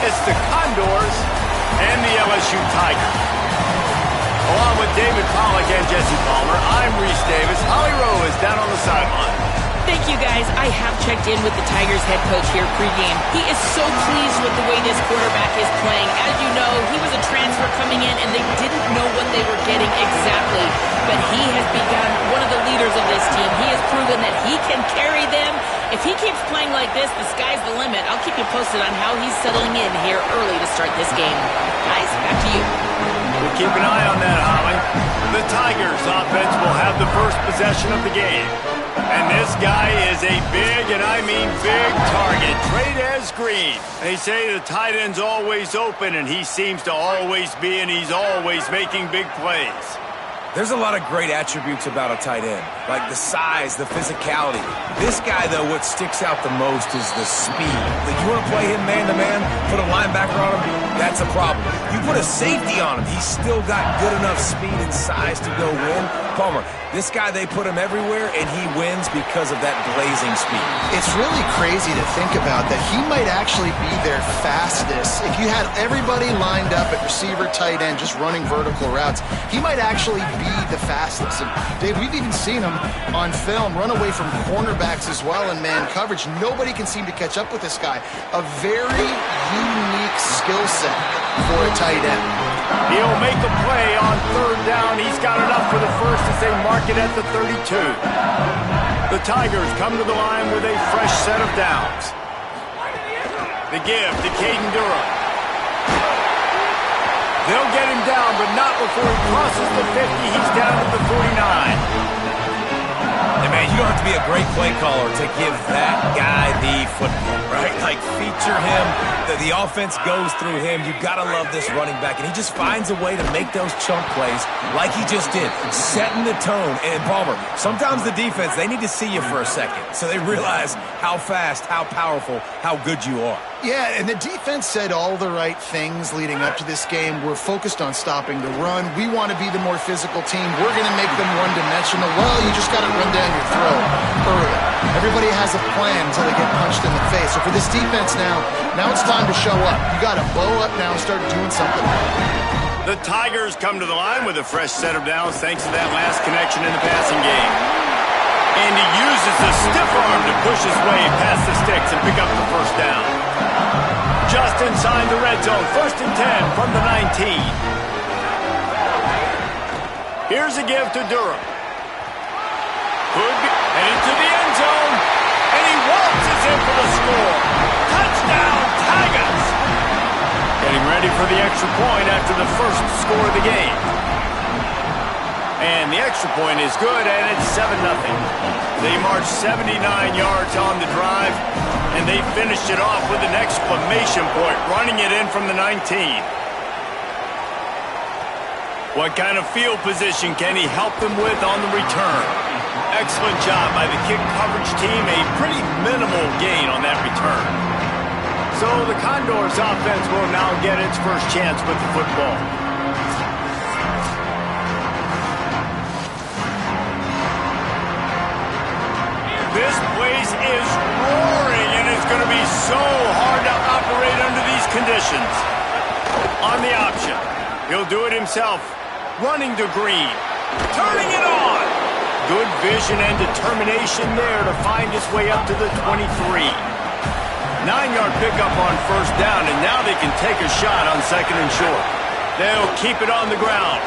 It's the Condors and the LSU Tigers. Along with David Pollack and Jesse Palmer, I'm Reese Davis. Holly Rowe is down on the sideline. Thank you, guys. I have checked in with the Tigers head coach here pregame. He is so pleased with the way this quarterback is playing. As you know, he was a transfer coming in, and they didn't know what they were getting exactly. But he has become one of the leaders of this team. He has proven that he can carry them. If he keeps playing like this, the sky's the limit. I'll keep you posted on how he's settling in here early to start this game. Guys, back to you. We'll keep an eye on that, Holly. The Tigers offense will have the first possession of the game. And this guy is a big, and I mean big, target. Trey'Dez Green. They say the tight end's always open, and he seems to always be, and he's always making big plays. There's a lot of great attributes about a tight end, like the size, the physicality. This guy, though, what sticks out the most is the speed. Like, you want to play him man-to-man, put a linebacker on him, that's a problem. You put a safety on him, he's still got good enough speed and size to go win. Palmer, this guy, they put him everywhere, and he wins because of that blazing speed. It's really crazy to think about that he might actually be their fastest. If you had everybody lined up at receiver, tight end, just running vertical routes, he might actually be the fastest. And Dave, we've even seen him on film run away from cornerbacks as well in man coverage. Nobody can seem to catch up with this guy. A very unique skill set for a tight end. He'll make a play on third down. He's got enough for the first as they mark it at the 32. The Tigers come to the line with a fresh set of downs. The give to Caden Durham. They'll get him down, but not before he crosses the 50. He's down to the 49. And man, you don't have to be a great play caller to give that guy the football, right? Like, feature him. The offense goes through him. You got to love this running back. And he just finds a way to make those chunk plays like he just did, setting the tone. And Palmer, sometimes the defense, they need to see you for a second so they realize how fast, how powerful, how good you are. Yeah, and the defense said all the right things leading up to this game. We're focused on stopping the run. We want to be the more physical team. We're going to make them one-dimensional. Well, you just got to run down your throat early. Everybody has a plan until they get punched in the face. So for this defense now it's time to show up. You got to bow up now and start doing something. The Tigers come to the line with a fresh set of downs thanks to that last connection in the passing game. And he uses the stiff arm to push his way past the sticks and pick up the first down. Just inside the red zone, 1st and 10 from the 19. Here's a give to Durham. Could be headed to the end zone, and he waltzes in for the score. Touchdown, Tigers! Getting ready for the extra point after the first score of the game. And the extra point is good, and it's 7-0. They marched 79 yards on the drive, and they finished it off with an exclamation point, running it in from the 19. What kind of field position can he help them with on the return? Excellent job by the kick coverage team, a pretty minimal gain on that return. So the Condors offense will now get its first chance with the football. This place is roaring, and it's going to be so hard to operate under these conditions. On the option, he'll do it himself. Running to Green. Turning it on. Good vision and determination there to find his way up to the 23. 9-yard pickup on first down, and now they can take a shot on 2nd and short. They'll keep it on the ground.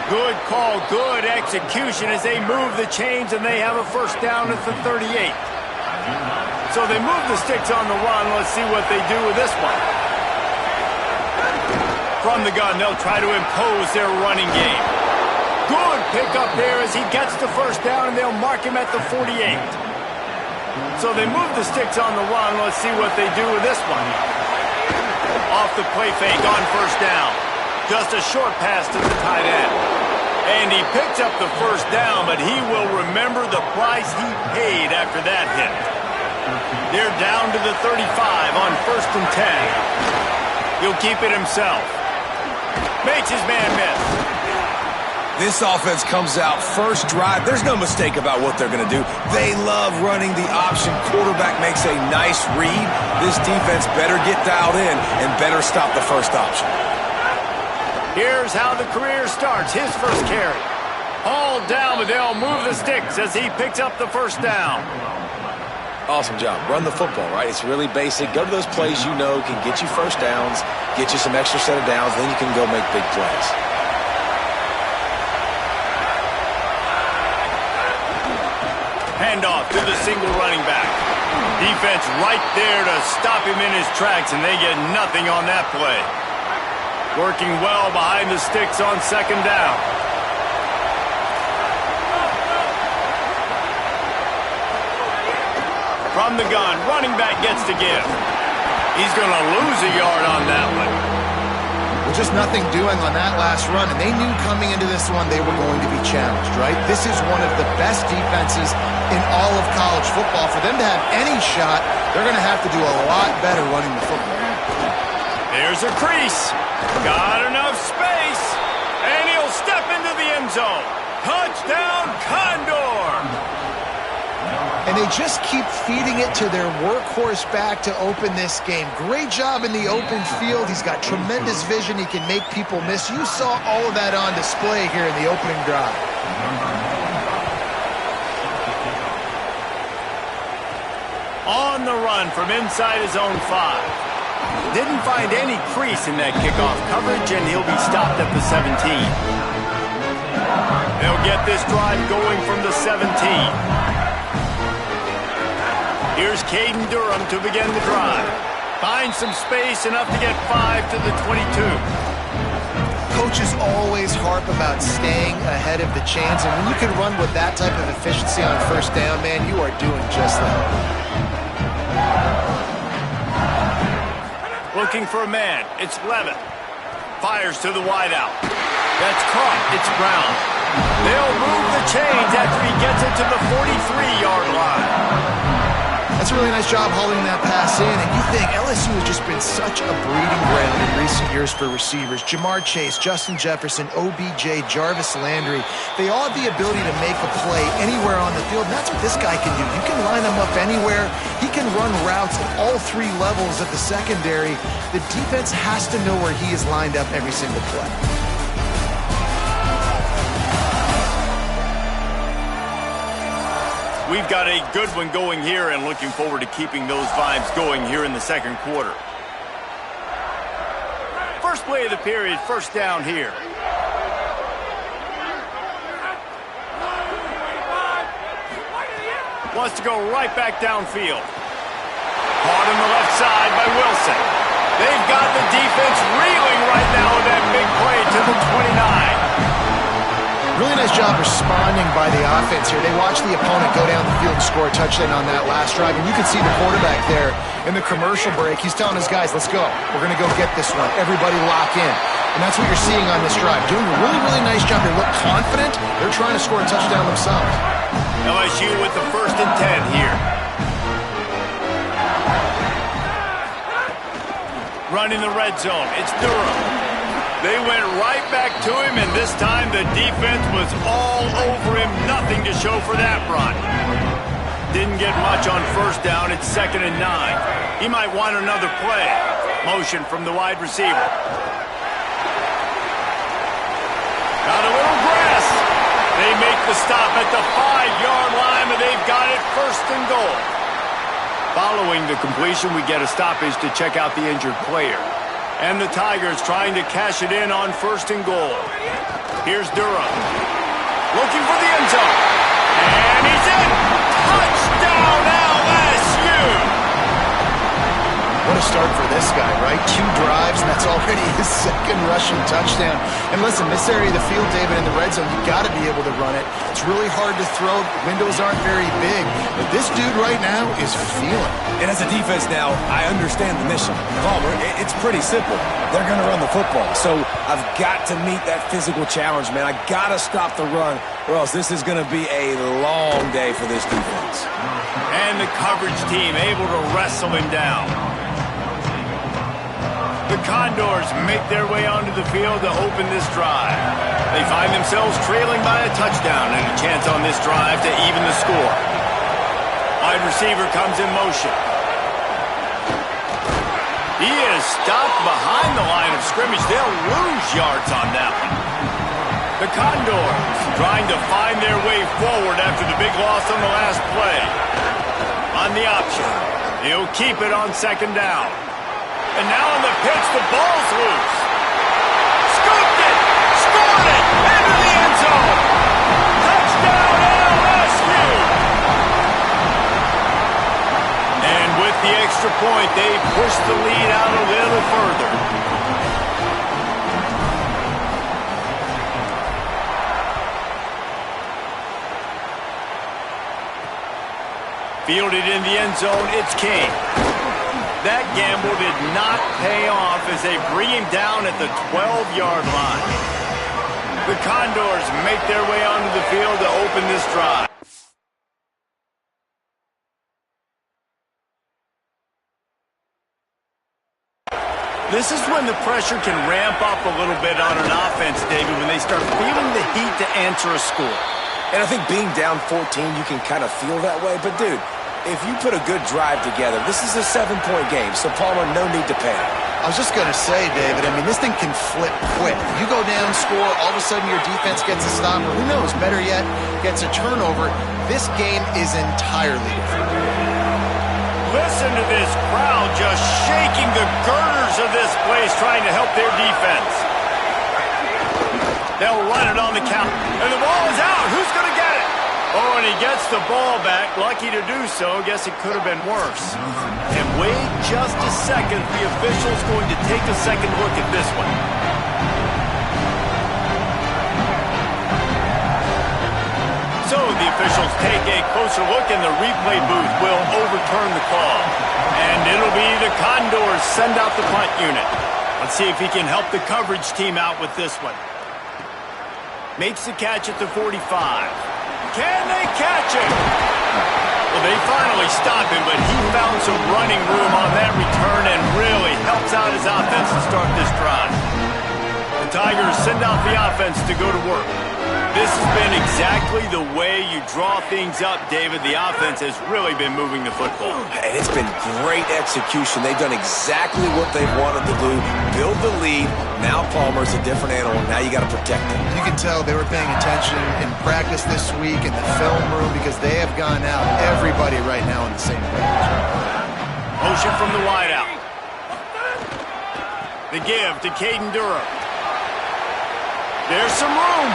Good call, good execution as they move the chains, and they have a first down at the 38. So they move the sticks on the run. Let's see what they do with this one. From the gun, they'll try to impose their running game. Good pickup there as he gets the first down, and they'll mark him at the 48. So they move the sticks on the run. Let's see what they do with this one. Off the play fake on first down. Just a short pass to the tight end. And he picks up the first down, but he will remember the price he paid after that hit. They're down to the 35 on 1st and 10. He'll keep it himself. Makes his man miss. This offense comes out first drive. There's no mistake about what they're going to do. They love running the option. Quarterback makes a nice read. This defense better get dialed in and better stop the first option. Here's how the career starts. His first carry. Hauled down, but they'll move the sticks as he picks up the first down. Awesome job. Run the football, right? It's really basic. Go to those plays you know can get you first downs, get you some extra set of downs, then you can go make big plays. Handoff to the single running back. Defense right there to stop him in his tracks, and they get nothing on that play. Working well behind the sticks on second down. From the gun, running back gets to give. He's going to lose a yard on that one. Well, just nothing doing on that last run, and they knew coming into this one they were going to be challenged, right? This is one of the best defenses in all of college football. For them to have any shot, they're going to have to do a lot better running the football. There's a crease. Got enough space. And he'll step into the end zone. Touchdown, Condor! And they just keep feeding it to their workhorse back to open this game. Great job in the open field. He's got tremendous vision. He can make people miss. You saw all of that on display here in the opening drive. On the run from inside his own 5. Didn't find any crease in that kickoff coverage, and he'll be stopped at the 17. They'll get this drive going from the 17. Here's Caden Durham to begin the drive. Finds some space, enough to get 5 to the 22. Coaches always harp about staying ahead of the chains, and when you can run with that type of efficiency on first down, man, you are doing just that. Looking for a man. It's Levitt. Fires to the wideout. That's caught. It's Brown. They'll move the chains after he gets it to the 43-yard line. That's a really nice job hauling that pass in, and you think LSU has just been such a breeding ground in recent years for receivers. Jamar Chase, Justin Jefferson, OBJ, Jarvis Landry, they all have the ability to make a play anywhere on the field, and that's what this guy can do. You can line him up anywhere. He can run routes at all 3 levels of the secondary. The defense has to know where he is lined up every single play. We've got a good one going here and looking forward to keeping those vibes going here in the second quarter. First play of the period, first down here. Wants to go right back downfield. Caught on the left side by Wilson. They've got the defense reeling right now with that big play to the 29. Really nice job responding by the offense here. They watched the opponent go down the field and score a touchdown on that last drive, and you can see the quarterback there in the commercial break. He's telling his guys, let's go. We're going to go get this one. Everybody lock in. And that's what you're seeing on this drive. Doing a really, really nice job. They look confident. They're trying to score a touchdown themselves. LSU with the 1st and 10 here. Running the red zone. It's Durham. They went right back to him, and this time the defense was all over him. Nothing to show for that run. Didn't get much on first down. It's 2nd and 9. He might want another play. Motion from the wide receiver. Got a little grass. They make the stop at the 5-yard line, but they've got it 1st and goal. Following the completion, we get a stoppage to check out the injured player. And the Tigers trying to cash it in on 1st and goal. Here's Durham. Looking for the end zone. And he's in. Touchdown LSU. What a start for this guy, right? 2 drives, and that's already his 2nd rushing touchdown. And listen, this area of the field, David, in the red zone, you've got to be able to run it. It's really hard to throw. Windows aren't very big. But this dude right now is feeling. And as a defense now, I understand the mission. Palmer, it's pretty simple. They're going to run the football. So I've got to meet that physical challenge, man. I got to stop the run, or else this is going to be a long day for this defense. And the coverage team able to wrestle him down. The Condors make their way onto the field to open this drive. They find themselves trailing by a touchdown and a chance on this drive to even the score. Wide receiver comes in motion. He is stopped behind the line of scrimmage. They'll lose yards on that one. The Condors trying to find their way forward after the big loss on the last play. On the option, he'll keep it on second down. And now on the pitch, the ball's loose. Scooped it! Scored it! Into the end zone! Touchdown LSU! And with the extra point, they push the lead out a little further. Fielded in the end zone, it's King. That gamble did not pay off as they bring him down at the 12-yard line. The Condors make their way onto the field to open this drive. This is when the pressure can ramp up a little bit on an offense, David, when they start feeling the heat to answer a score. And I think being down 14, you can kind of feel that way. But, dude, if you put a good drive together, this is a 7-point game, so Palmer, no need to panic. I was just going to say, David, I mean, this thing can flip quick. You go down, score, all of a sudden your defense gets a stop, or who knows, better yet, gets a turnover. This game is entirely different. Listen to this crowd just shaking the girders of this place trying to help their defense. They'll run it on the count. And the ball is out. Who's going to get it? Oh, and he gets the ball back. Lucky to do so. Guess it could have been worse. And wait just a second. The official's going to take a second look at this one. So the officials take a closer look, and the replay booth will overturn the call. And it'll be the Condors send out the punt unit. Let's see if he can help the coverage team out with this one. Makes the catch at the 45. Can they catch him? Well, they finally stop him, but he found some running room on that return and really helps out his offense to start this drive. The Tigers send out the offense to go to work. This has been exactly the way you draw things up, David. The offense has really been moving the football. And it's been great execution. They've done exactly what they've wanted to do. Build the lead. Now Palmer's a different animal. Now you got to protect him. You can tell they were paying attention in practice this week in the film room because they have gone out, everybody right now on the same page. Motion from the wideout. The give to Caden Durham. There's some room.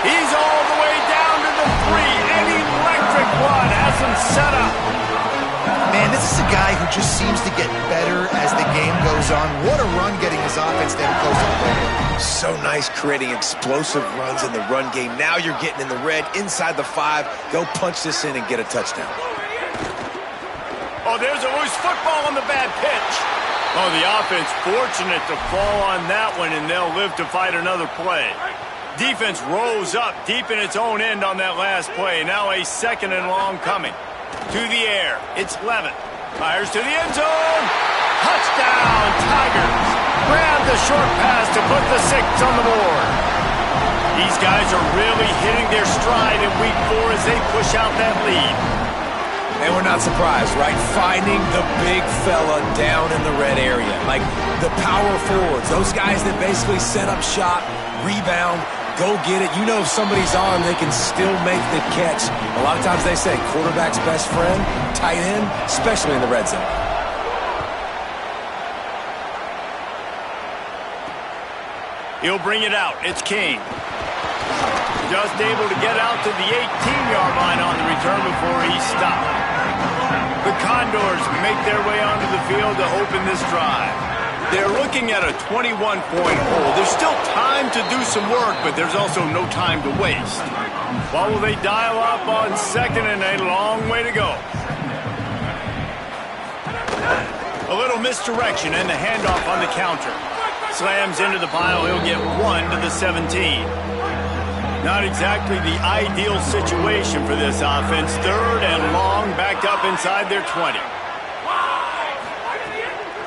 He's all the way down to the 3. An electric one has him set up. Man, this is a guy who just seems to get better as the game goes on. What a run getting his offense down close to the goal. So nice creating explosive runs in the run game. Now you're getting in the red, inside the 5. Go punch this in and get a touchdown. Oh, there's a loose football on the bad pitch. Oh, the offense fortunate to fall on that one, and they'll live to fight another play. Defense rolls up deep in its own end on that last play. Now a second and long coming. To the air. It's Levin. Fires to the end zone. Touchdown, Tigers. Grab the short pass to put the 6 on the board. These guys are really hitting their stride in week 4 as they push out that lead. And we're not surprised, right? Finding the big fella down in the red area. Like the power forwards. Those guys that basically set up shop, rebound, go get it. You know if somebody's on, they can still make the catch. A lot of times they say quarterback's best friend, tight end, especially in the red zone. He'll bring it out. It's King. Just able to get out to the 18-yard line on the return before he's stopped. The Condors make their way onto the field to open this drive. They're looking at a 21-point hole. There's still time to do some work, but there's also no time to waste. What will they dial up on second and a long way to go? A little misdirection and the handoff on the counter. Slams into the pile. He'll get 1 to the 17. Not exactly the ideal situation for this offense. Third and long, backed up inside their 20.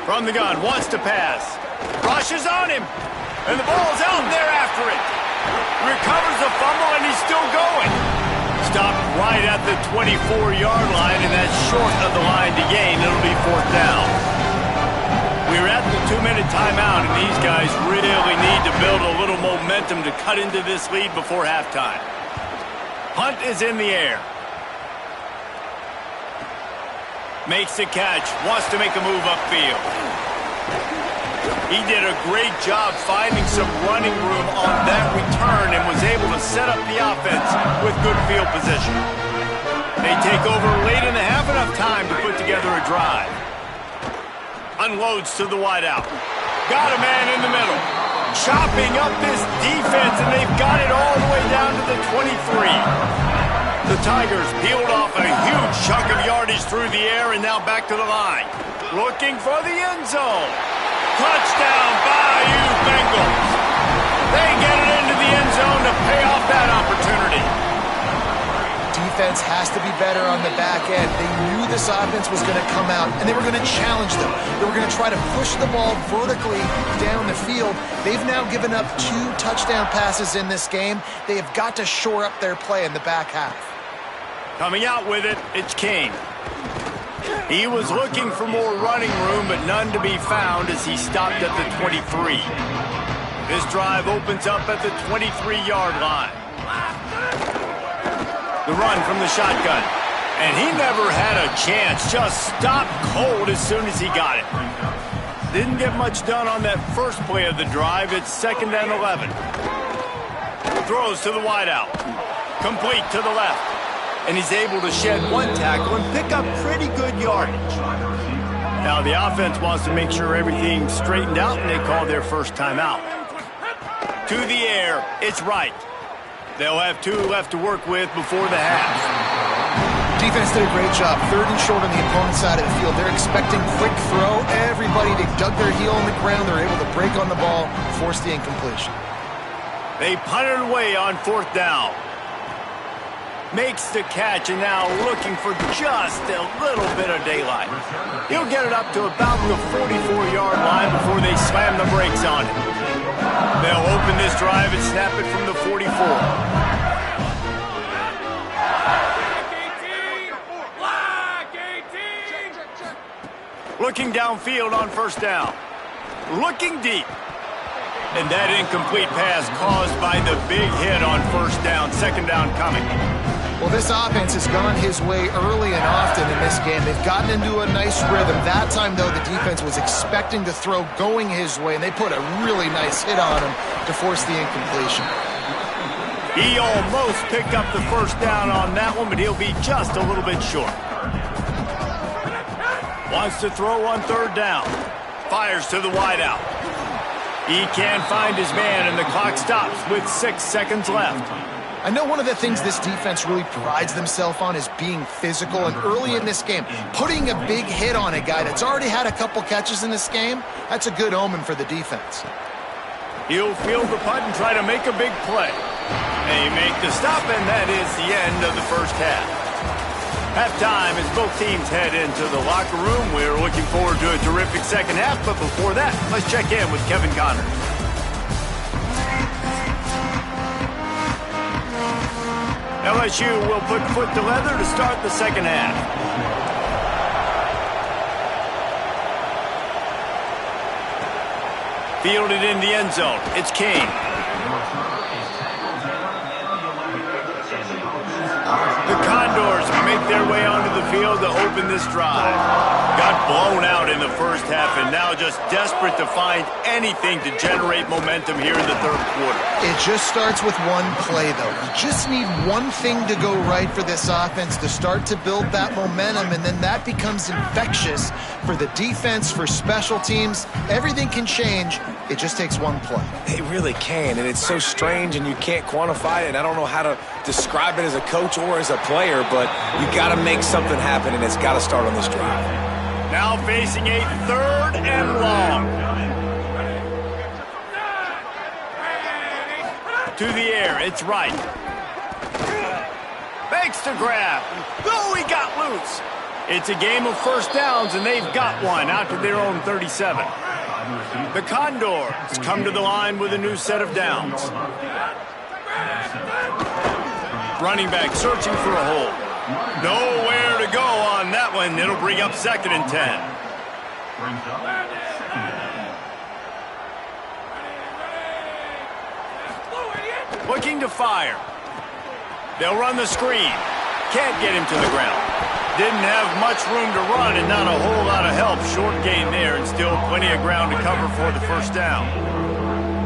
From the gun, wants to pass. Rushes on him. And the ball's out, and they're after it. Recovers the fumble, and he's still going. Stopped right at the 24-yard line, and that's short of the line to gain. It'll be 4th down. We're at the 2-minute timeout, and these guys really need to build a little momentum to cut into this lead before halftime. Punt is in the air. Makes the catch. Wants to make a move upfield. He did a great job finding some running room on that return and was able to set up the offense with good field position. They take over late in the half, enough time to put together a drive. Unloads to the wideout. Got a man in the middle. Chopping up this defense, and they've got it all the way down to the 23. The Tigers peeled off a huge chunk of yardage through the air and now back to the line. Looking for the end zone. Touchdown, Bayou Bengals. They get it into the end zone to pay off that opportunity. Defense has to be better on the back end. They knew this offense was going to come out, and they were going to challenge them. They were going to try to push the ball vertically down the field. They've now given up 2 touchdown passes in this game. They have got to shore up their play in the back half. Coming out with it, it's Kane. He was looking for more running room, but none to be found as he stopped at the 23. This drive opens up at the 23-yard line. The run from the shotgun. And he never had a chance. Just stopped cold as soon as he got it. Didn't get much done on that first play of the drive. It's 2nd and 11. Throws to the wideout. Complete to the left. And he's able to shed 1 tackle and pick up pretty good yardage. Now the offense wants to make sure everything's straightened out, and they call their first timeout. To the air, it's right. They'll have 2 left to work with before the half. Defense did a great job. 3rd and short on the opponent's side of the field. They're expecting quick throw. Everybody, they dug their heel on the ground. They're able to break on the ball, force the incompletion. They punted away on 4th down. Makes the catch, and now looking for just a little bit of daylight. He'll get it up to about the 44-yard line before they slam the brakes on it. They'll open this drive and snap it from the 44. Looking downfield on 1st down. Looking deep. And that incomplete pass caused by the big hit on 1st down. 2nd down coming. Well, this offense has gone his way early and often in this game. They've gotten into a nice rhythm. That time, though, the defense was expecting to throw going his way, and they put a really nice hit on him to force the incompletion. He almost picked up the 1st down on that one, but he'll be just a little bit short. Wants to throw on 3rd down. Fires to the wideout. He can't find his man, and the clock stops with 6 seconds left. I know one of the things this defense really prides themselves on is being physical, and early in this game, putting a big hit on a guy that's already had a couple catches in this game, that's a good omen for the defense. He'll field the punt and try to make a big play. They make the stop, and that is the end of the first half. Halftime as both teams head into the locker room. We're looking forward to a terrific second half, but before that, let's check in with Kevin Connors. LSU will put foot to leather to start the second half. Fielded in the end zone. It's Kane. The Condors make their way onto the field to open this drive. Got blown out in the first half and now just desperate to find anything to generate momentum here in the 3rd quarter. It just starts with one play, though. You just need one thing to go right for this offense to start to build that momentum, and then that becomes infectious for the defense, for special teams. Everything can change. It just takes one play. It really can, and it's so strange, and you can't quantify it, and I don't know how to describe it as a coach or as a player, but you got to make something happen, and it's got to start on this drive. Now facing a 3rd and long. To the air, it's right. Makes the grab. Oh, he got loose. It's a game of 1st downs, and they've got one out to their own 37. The Condors come to the line with a new set of downs. Running back searching for a hole. Nowhere to go on that one. It'll bring up 2nd and 10. Looking to fire. They'll run the screen. Can't get him to the ground. Didn't have much room to run and not a whole lot of help. Short gain there and still plenty of ground to cover for the first down.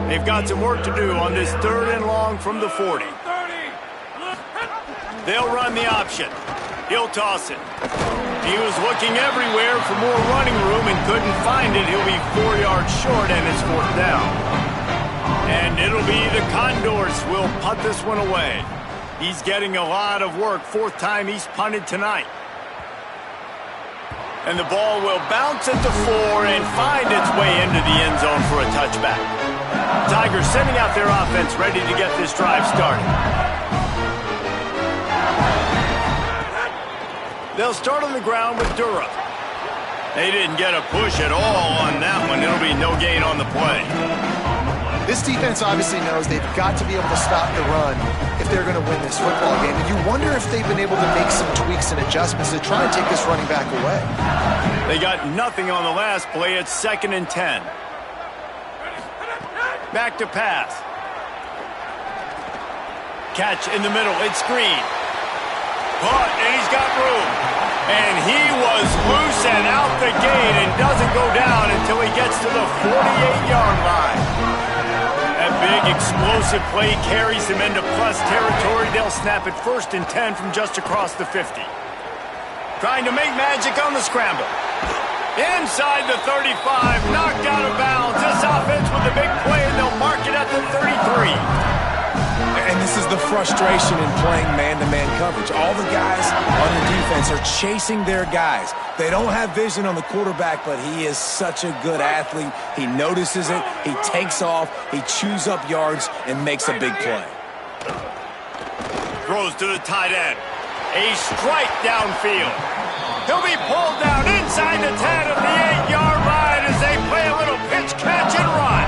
They've got some work to do on this 3rd and long from the 40. They'll run the option. He'll toss it. He was looking everywhere for more running room and couldn't find it. He'll be 4 yards short and it's 4th down. And it'll be the Condors will punt this one away. He's getting a lot of work. 4th time he's punted tonight. And the ball will bounce at the 4 and find its way into the end zone for a touchback. Tigers sending out their offense ready to get this drive started. They'll start on the ground with Dura. They didn't get a push at all on that one. It'll be no gain on the play. This defense obviously knows they've got to be able to stop the run if they're going to win this football game. And you wonder if they've been able to make some tweaks and adjustments to try and take this running back away. They got nothing on the last play. It's 2nd and 10. Back to pass. Catch in the middle. It's Green. Caught, and he's got room. And he was loose and out the gate and doesn't go down until he gets to the 48-yard line. That big explosive play carries him into plus territory. They'll snap it 1st and 10 from just across the 50. Trying to make magic on the scramble. Inside the 35, knocked out of bounds. This offense with a big play, and they'll mark it at the 33. And this is the frustration in playing man-to-man coverage. All the guys on the defense are chasing their guys. They don't have vision on the quarterback, but he is such a good athlete. He notices it, he takes off, he chews up yards, and makes a big play. Throws to the tight end. A strike downfield. He'll be pulled down inside the 10 of the 8-yard line as they play a little pitch, catch, and run.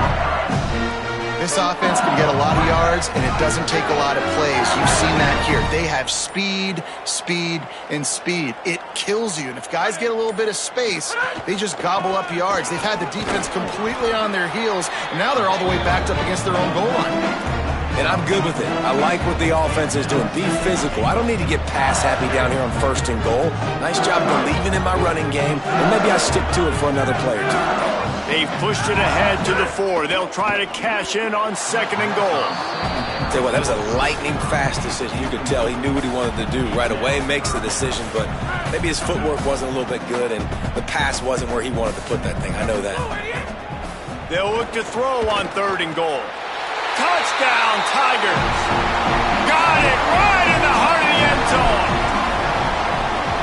This offense can get a lot of yards, and it doesn't take a lot of plays. You've seen that here. They have speed, speed, and speed. It kills you. And if guys get a little bit of space, they just gobble up yards. They've had the defense completely on their heels, and now they're all the way backed up against their own goal line. And I'm good with it. I like what the offense is doing. Be physical. I don't need to get pass happy down here on 1st and goal. Nice job believing in my running game, and maybe I stick to it for another play or two. They've pushed it ahead to the 4. They'll try to cash in on 2nd and goal. Tell you what, that was a lightning-fast decision. You could tell he knew what he wanted to do right away, makes the decision, but maybe his footwork wasn't a little bit good, and the pass wasn't where he wanted to put that thing. I know that. They'll look to throw on 3rd and goal. Touchdown, Tigers. Got it right in the heart of the end zone.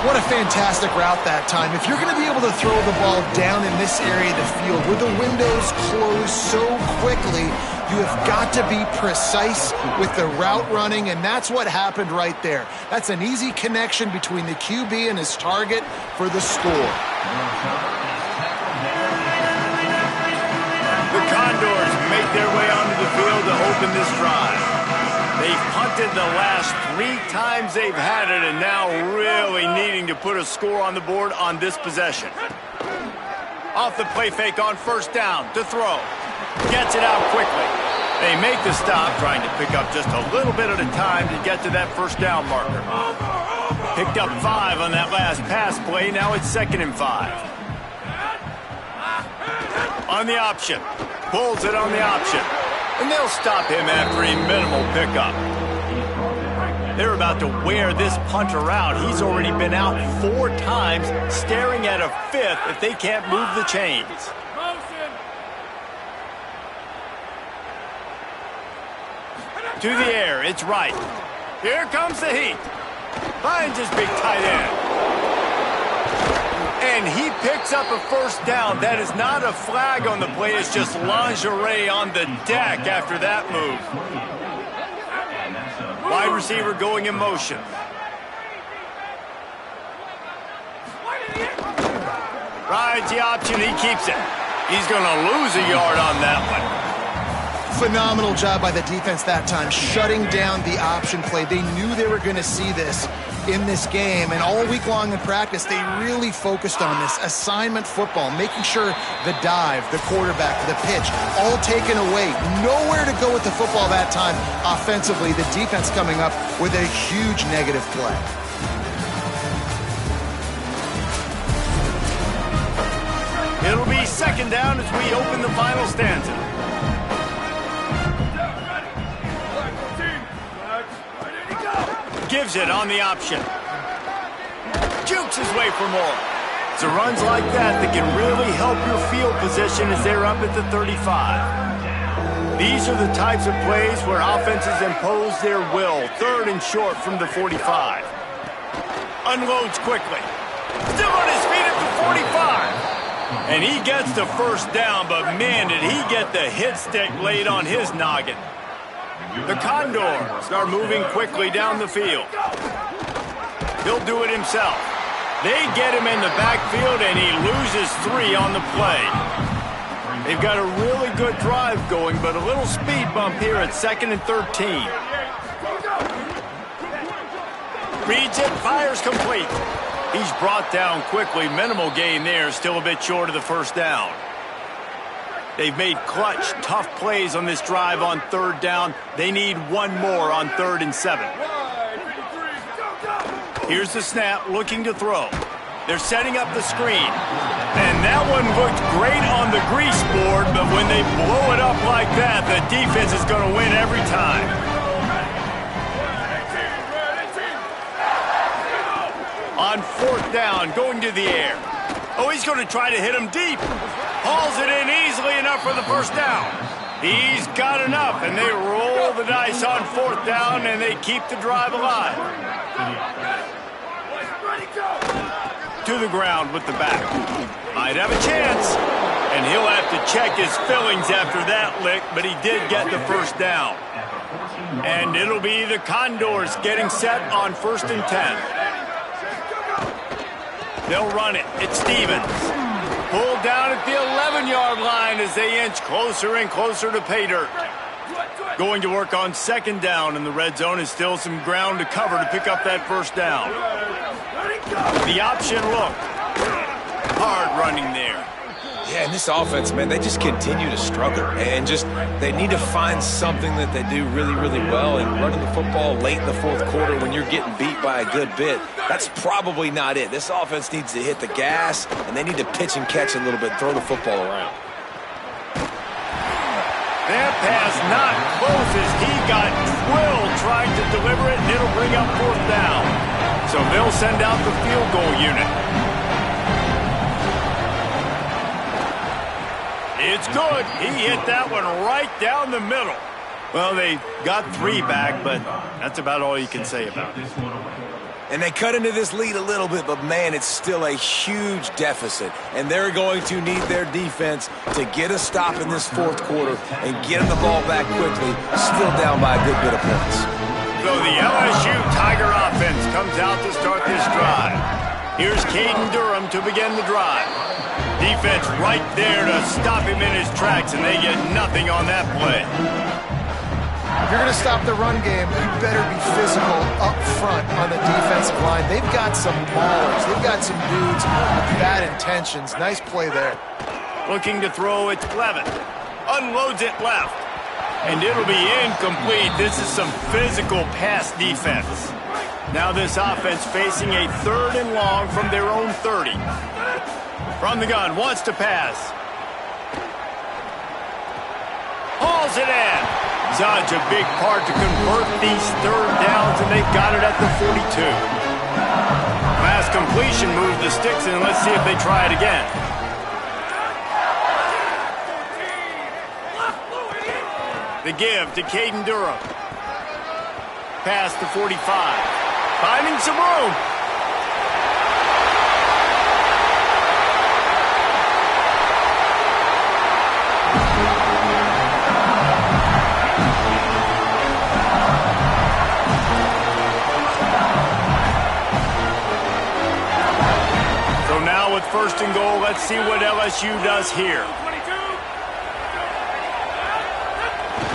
What a fantastic route that time. If you're going to be able to throw the ball down in this area of the field where the windows close so quickly, you have got to be precise with the route running, and that's what happened right there. That's an easy connection between the QB and his target for the score. The Condors make their way onto the field to open this drive. They've punted the last 3 times they've had it, and now really needing to put a score on the board on this possession. Off the play fake on 1st down to throw. Gets it out quickly. They make the stop, trying to pick up just a little bit at a time to get to that 1st down marker. Picked up 5 on that last pass play. Now it's 2nd and 5. On the option. Pulls it on the option. And they'll stop him after a minimal pickup. They're about to wear this punter out. He's already been out 4 times, staring at a 5th if they can't move the chains. To the air, it's right. Here comes the heat. Finds his big tight end. And he picks up a 1st down. That is not a flag on the play. It's just lingerie on the deck after that move. Wide receiver going in motion. Rides the option. He keeps it. He's going to lose a yard on that one. Phenomenal job by the defense that time, shutting down the option play. They knew they were going to see this in this game, and all week long in practice, they really focused on this assignment football, making sure the dive, the quarterback, the pitch, all taken away. Nowhere to go with the football that time offensively. The defense coming up with a huge negative play. It'll be second down as we open the final stanza. Gives it on the option. Jukes his way for more. It's runs like that can really help your field position as they're up at the 35. These are the types of plays where offenses impose their will. Third and short from the 45. Unloads quickly. Still on his feet at the 45. And he gets the first down, but man, did he get the hit stick laid on his noggin. The Condors are moving quickly down the field. He'll do it himself. They get him in the backfield, and he loses 3 on the play. They've got a really good drive going, but a little speed bump here at 2nd and 13. Reads it, fires complete. He's brought down quickly. Minimal gain there, still a bit short of the first down. They've made clutch, tough plays on this drive on 3rd down. They need one more on 3rd and 7. Here's the snap, looking to throw. They're setting up the screen. And that one looked great on the grease board, but when they blow it up like that, the defense is going to win every time. On 4th down, going to the air. Oh, he's going to try to hit him deep. Hauls it in easily enough for the first down. He's got enough, and they roll the dice on 4th down, and they keep the drive alive. To the ground with the back. Might have a chance, and he'll have to check his fillings after that lick, but he did get the first down. And it'll be the Condors getting set on 1st and 10. They'll run it. It's Stevens. Pulled down at the 11-yard line as they inch closer and closer to pay dirt. Going to work on 2nd down, and the red zone is still some ground to cover to pick up that first down. The option look. Hard running there. Yeah, and this offense, man, they just continue to struggle. And they need to find something that they do really, really well. And running the football late in the 4th quarter when you're getting beat by a good bit, that's probably not it. This offense needs to hit the gas, and they need to pitch and catch a little bit, throw the football around. That pass not close as he got drilled trying to deliver it, and it'll bring up 4th down. So they'll send out the field goal unit. It's good. He hit that one right down the middle. Well, they got 3 back, but that's about all you can say about it. And they cut into this lead a little bit, but, man, it's still a huge deficit. And they're going to need their defense to get a stop in this 4th quarter and get them the ball back quickly, still down by a good bit of points. So the LSU Tiger offense comes out to start this drive. Here's Caden Durham to begin the drive. Defense right there to stop him in his tracks, and they get nothing on that play. If you're going to stop the run game, you better be physical up front on the defensive line. They've got some ballers. They've got some dudes with bad intentions. Nice play there. Looking to throw, it's Clevin. Unloads it left. And it'll be incomplete. This is some physical pass defense. Now this offense facing a 3rd and long from their own 30. From the gun, wants to pass. Hauls it in. Such a big part to convert these 3rd downs, and they've got it at the 42. Pass completion moves the sticks, and let's see if they try it again. The give to Caden Durham. Past the 45. Finding some room. So now with 1st and goal, let's see what LSU does here.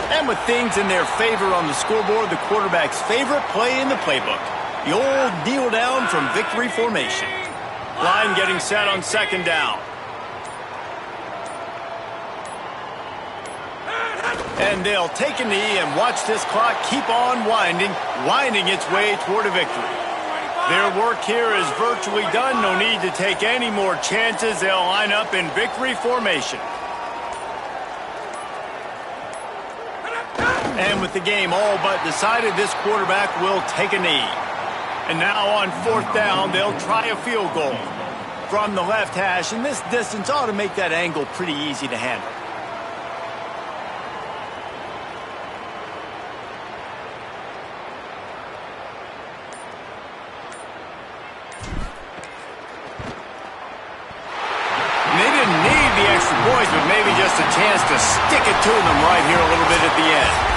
And with things in their favor on the scoreboard, the quarterback's favorite play in the playbook. The old kneel down from victory formation. Line getting set on second down. And they'll take a knee and watch this clock keep on winding its way toward a victory. Their work here is virtually done. No need to take any more chances. They'll line up in victory formation. And with the game all but decided, this quarterback will take a knee. And now on fourth down, they'll try a field goal from the left hash. And this distance ought to make that angle pretty easy to handle. They didn't need the extra points, but maybe just a chance to stick it to them right here a little bit at the end.